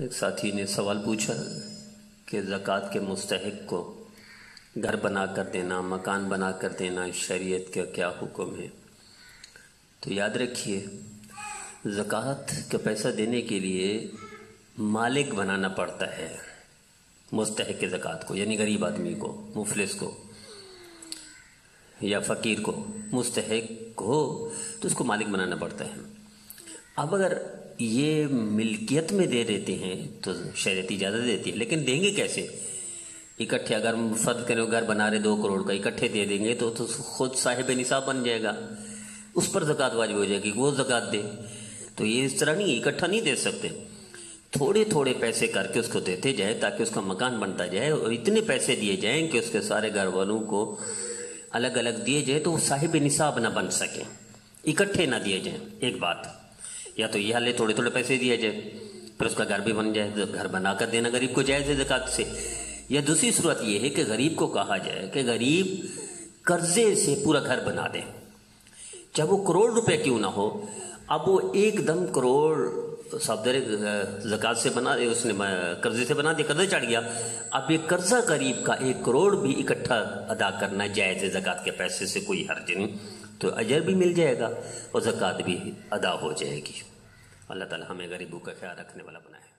ایک ساتھی نے سوال پوچھا کہ زکوٰۃ کے مستحق کو گھر بنا کر دینا، مکان بنا کر دینا، شریعت کا کیا حکم ہے؟ تو یاد رکھیے، زکوٰۃ کا پیسہ دینے کے لیے مالک بنانا پڑتا ہے مستحق زکوٰۃ کو، یعنی غریب آدمی کو، مفلس کو یا فقیر کو مستحق ہو تو اس کو مالک بنانا پڑتا ہے۔ اب اگر یہ ملکیت میں دے دیتے ہیں تو شریعت اجازت دیتی ہے، لیکن دیں گے کیسے؟ اکٹھے اگر فرض کریں گھر بنا رہے 2 کروڑ کا، اکٹھے دے دیں گے تو خود صاحب نصاب بن جائے گا، اس پر زکوٰۃ واجب ہو جائے گی، وہ زکوٰۃ دے۔ تو یہ اس طرح نہیں، اکٹھا نہیں دے سکتے، تھوڑے تھوڑے پیسے کر کے اس کو دیتے جائے تاکہ اس کا مکان بنتا جائے، اور اتنے پیسے دیے جائیں کہ اس کے سارے گھر والوں کو الگ الگ دیے جائے تو وہ صاحب نصاب نہ بن سکے، اکٹھے نہ دیے جائیں۔ ایک بات، یا تو یہ حل ہے تھوڑے تھوڑے پیسے دیے جائے، پھر اس کا گھر بھی بن جائے، گھر بنا کر دینا غریب کو جائز ہے زکوٰۃ سے۔ یا دوسری صورت یہ ہے کہ غریب کو کہا جائے کہ غریب قرضے سے پورا گھر بنا دے، چاہے وہ کروڑ روپے کیوں نہ ہو۔ اب وہ ایک دم کروڑ زکوٰۃ سے بنا دے، اس نے قرضے سے بنا دیا، قرضہ چڑھ گیا، اب یہ قرضہ غریب کا 1 کروڑ بھی اکٹھا ادا کرنا جائز ہے زکوٰۃ کے پیسے سے، کوئی حرج نہیں، تو اجر بھی مل جائے گا اور زکوٰۃ بھی ادا ہو جائے گی۔ اللہ تعالی ہمیں غریبوں کا خیال رکھنے والا بنائے۔